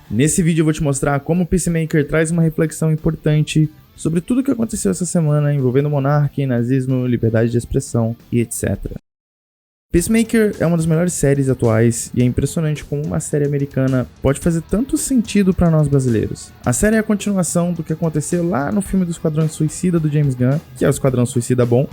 Nesse vídeo eu vou te mostrar como o Peacemaker traz uma reflexão importante sobre tudo o que aconteceu essa semana envolvendo monarquia, nazismo, liberdade de expressão e etc. Peacemaker é uma das melhores séries atuais e é impressionante como uma série americana pode fazer tanto sentido para nós brasileiros. A série é a continuação do que aconteceu lá no filme do Esquadrão Suicida do James Gunn, que é o Esquadrão Suicida bom,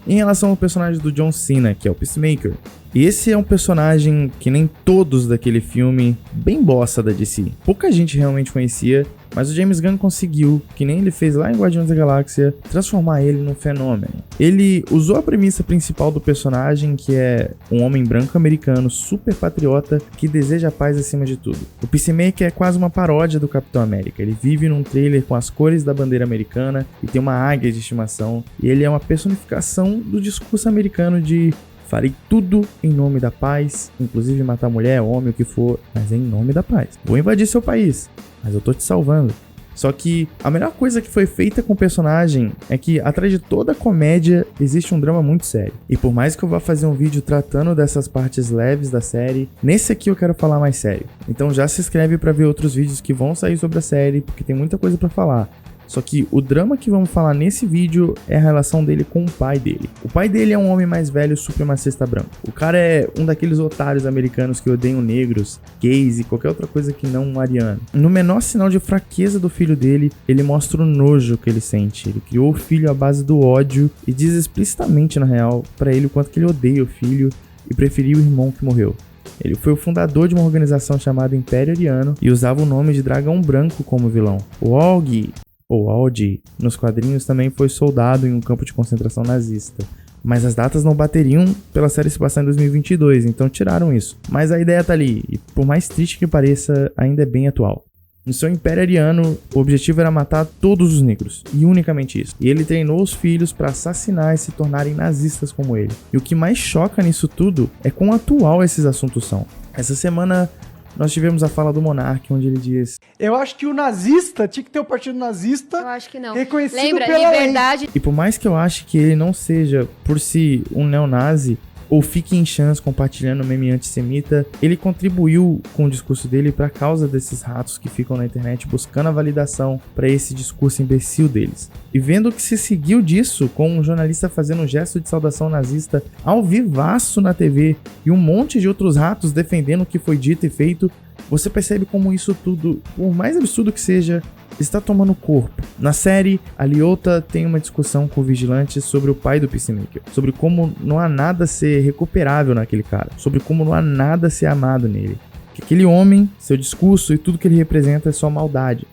em relação ao personagem do John Cena, que é o Peacemaker. E esse é um personagem que nem todos daquele filme, bem bossa da DC. Pouca gente realmente conhecia, mas o James Gunn conseguiu, que nem ele fez lá em Guardiões da Galáxia, transformar ele num fenômeno. Ele usou a premissa principal do personagem, que é um homem branco americano super patriota que deseja a paz acima de tudo. O Peacemaker é quase uma paródia do Capitão América. Ele vive num trailer com as cores da bandeira americana e tem uma águia de estimação, e ele é uma personificação do discurso americano de farei tudo em nome da paz, inclusive matar mulher, homem, o que for, mas é em nome da paz. Vou invadir seu país, mas eu tô te salvando. Só que a melhor coisa que foi feita com o personagem é que atrás de toda a comédia existe um drama muito sério. E por mais que eu vá fazer um vídeo tratando dessas partes leves da série, nesse aqui eu quero falar mais sério. Então já se inscreve pra ver outros vídeos que vão sair sobre a série, porque tem muita coisa pra falar. Só que o drama que vamos falar nesse vídeo é a relação dele com o pai dele. O pai dele é um homem mais velho supremacista branco. O cara é um daqueles otários americanos que odeiam negros, gays e qualquer outra coisa que não um ariano. No menor sinal de fraqueza do filho dele, ele mostra o nojo que ele sente. Ele criou o filho à base do ódio e diz explicitamente, na real, pra ele o quanto que ele odeia o filho e preferia o irmão que morreu. Ele foi o fundador de uma organização chamada Império Ariano e usava o nome de Dragão Branco como vilão. O Aug, ou Audi, nos quadrinhos também foi soldado em um campo de concentração nazista. Mas as datas não bateriam pela série se passar em 2022, então tiraram isso. Mas a ideia tá ali, e por mais triste que pareça, ainda é bem atual. No seu Império Ariano, o objetivo era matar todos os negros, e unicamente isso. E ele treinou os filhos para assassinar e se tornarem nazistas como ele. E o que mais choca nisso tudo é quão atual esses assuntos são. Essa semana nós tivemos a fala do Monark, onde ele diz: eu acho que o nazista tinha que ter o partido nazista. Eu acho que não. Reconhecido Lembra, pela liberdade. lei. E por mais que eu ache que ele não seja, por si, um neonazi, ou fique em chance compartilhando meme antissemita, ele contribuiu com o discurso dele para a causa desses ratos que ficam na internet buscando a validação para esse discurso imbecil deles. E vendo que se seguiu disso, com um jornalista fazendo um gesto de saudação nazista ao vivaço na TV e um monte de outros ratos defendendo o que foi dito e feito, você percebe como isso tudo, por mais absurdo que seja, está tomando corpo. Na série, a Liotta tem uma discussão com o vigilante sobre o pai do Peacemaker, sobre como não há nada a ser recuperável naquele cara, sobre como não há nada a ser amado nele. Que aquele homem, seu discurso e tudo que ele representa é só maldade.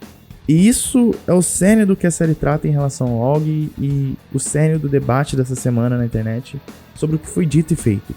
E isso é o cerne do que a série trata em relação ao Og e o cerne do debate dessa semana na internet sobre o que foi dito e feito.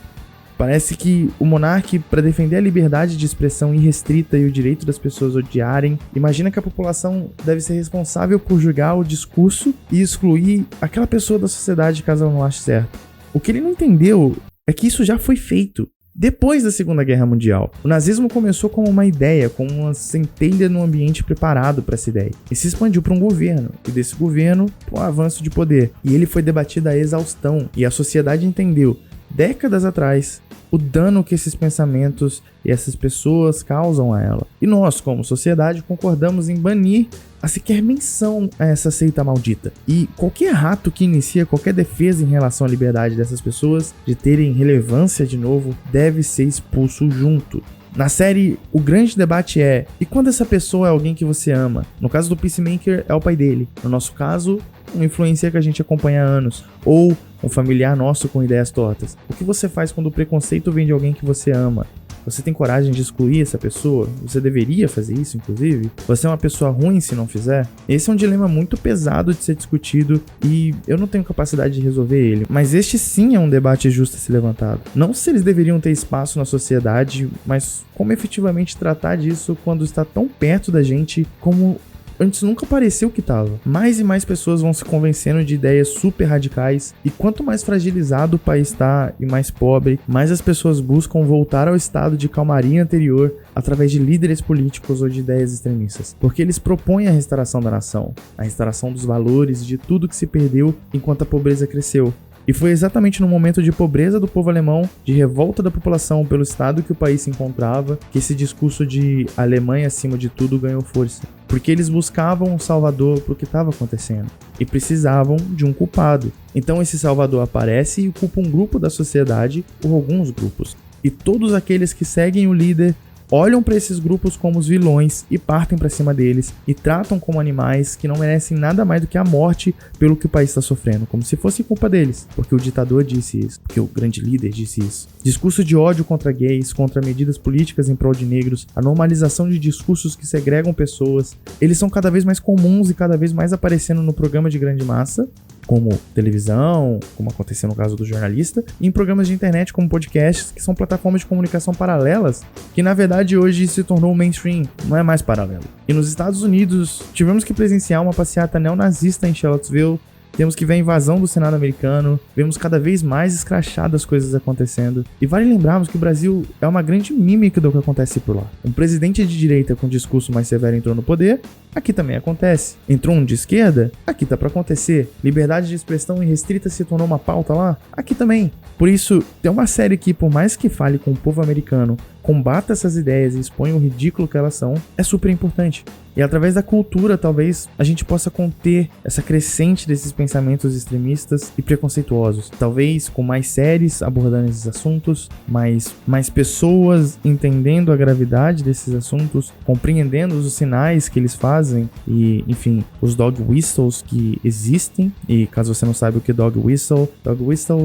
Parece que o monarca, para defender a liberdade de expressão irrestrita e o direito das pessoas odiarem, imagina que a população deve ser responsável por julgar o discurso e excluir aquela pessoa da sociedade caso ela não ache certo. O que ele não entendeu é que isso já foi feito. Depois da Segunda Guerra Mundial, o nazismo começou como uma ideia, como uma centelha num ambiente preparado para essa ideia, e se expandiu para um governo, e desse governo para um avanço de poder. E ele foi debatido à exaustão, e a sociedade entendeu, décadas atrás, o dano que esses pensamentos e essas pessoas causam a ela. E nós, como sociedade, concordamos em banir a sequer menção a essa seita maldita. E qualquer rato que inicia qualquer defesa em relação à liberdade dessas pessoas de terem relevância de novo deve ser expulso junto. Na série, o grande debate é: e quando essa pessoa é alguém que você ama? No caso do Peacemaker, é o pai dele. No nosso caso, um influencer que a gente acompanha há anos. Ou um familiar nosso com ideias tortas. O que você faz quando o preconceito vem de alguém que você ama? Você tem coragem de excluir essa pessoa? Você deveria fazer isso, inclusive? Você é uma pessoa ruim se não fizer? Esse é um dilema muito pesado de ser discutido e eu não tenho capacidade de resolver ele. Mas este sim é um debate justo a ser levantado. Não se eles deveriam ter espaço na sociedade, mas como efetivamente tratar disso quando está tão perto da gente como antes nunca pareceu que tava. Mais e mais pessoas vão se convencendo de ideias super radicais, e quanto mais fragilizado o país está e mais pobre, mais as pessoas buscam voltar ao estado de calmaria anterior através de líderes políticos ou de ideias extremistas, porque eles propõem a restauração da nação, a restauração dos valores, de tudo que se perdeu enquanto a pobreza cresceu. E foi exatamente no momento de pobreza do povo alemão, de revolta da população pelo estado que o país se encontrava, que esse discurso de Alemanha acima de tudo ganhou força. Porque eles buscavam um salvador para o que estava acontecendo e precisavam de um culpado. Então esse salvador aparece e culpa um grupo da sociedade ou alguns grupos. E todos aqueles que seguem o líder olham para esses grupos como os vilões e partem para cima deles e tratam como animais que não merecem nada mais do que a morte pelo que o país está sofrendo, como se fosse culpa deles, porque o ditador disse isso, porque o grande líder disse isso. Discurso de ódio contra gays, contra medidas políticas em prol de negros, a normalização de discursos que segregam pessoas, eles são cada vez mais comuns e cada vez mais aparecendo no programa de grande massa, como televisão, como aconteceu no caso do jornalista, e em programas de internet como podcasts, que são plataformas de comunicação paralelas, que na verdade hoje se tornou mainstream, não é mais paralelo. E nos Estados Unidos, tivemos que presenciar uma passeata neonazista em Charlottesville, temos que ver a invasão do Senado americano, vemos cada vez mais escrachadas coisas acontecendo. E vale lembrarmos que o Brasil é uma grande mímica do que acontece por lá. Um presidente de direita com discurso mais severo entrou no poder, aqui também acontece. Entrou um de esquerda, aqui tá pra acontecer. Liberdade de expressão irrestrita se tornou uma pauta lá, aqui também. Por isso, tem uma série que, por mais que fale com o povo americano, combata essas ideias e exponha o ridículo que elas são, é super importante. E através da cultura, talvez, a gente possa conter essa crescente desses pensamentos extremistas e preconceituosos. Talvez com mais séries abordando esses assuntos, mais pessoas entendendo a gravidade desses assuntos, compreendendo os sinais que eles fazem e, enfim, os dog whistles que existem. E caso você não saiba o que é dog whistle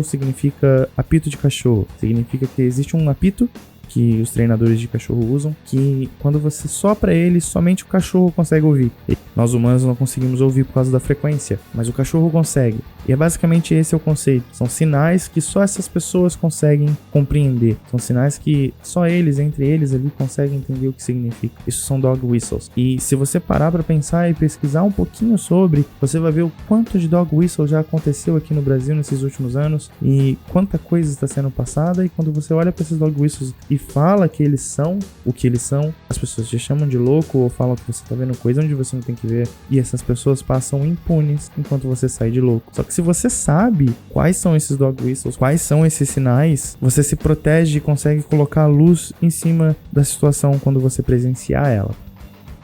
significa apito de cachorro. Significa que existe um apito que os treinadores de cachorro usam, que quando você sopra ele, somente o cachorro consegue ouvir. E nós humanos não conseguimos ouvir por causa da frequência, mas o cachorro consegue. E é basicamente esse é o conceito. São sinais que só essas pessoas conseguem compreender. São sinais que só eles, entre eles ali, conseguem entender o que significa. Isso são dog whistles. E se você parar para pensar e pesquisar um pouquinho sobre, você vai ver o quanto de dog whistle já aconteceu aqui no Brasil nesses últimos anos e quanta coisa está sendo passada. E quando você olha para esses dog whistles e fala que eles são o que eles são, as pessoas te chamam de louco ou falam que você tá vendo coisa onde você não tem que ver, e essas pessoas passam impunes enquanto você sai de louco. Só que se você sabe quais são esses dog whistles, quais são esses sinais, você se protege e consegue colocar a luz em cima da situação quando você presenciar ela.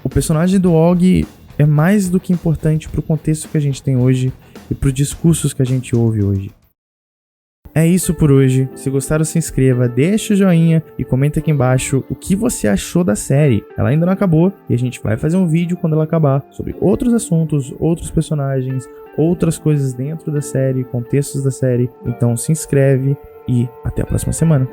O personagem do Og é mais do que importante pro contexto que a gente tem hoje e pros discursos que a gente ouve hoje. É isso por hoje. Se gostaram, se inscreva, deixa o joinha e comenta aqui embaixo o que você achou da série. Ela ainda não acabou e a gente vai fazer um vídeo quando ela acabar sobre outros assuntos, outros personagens, outras coisas dentro da série, contextos da série. Então se inscreve e até a próxima semana.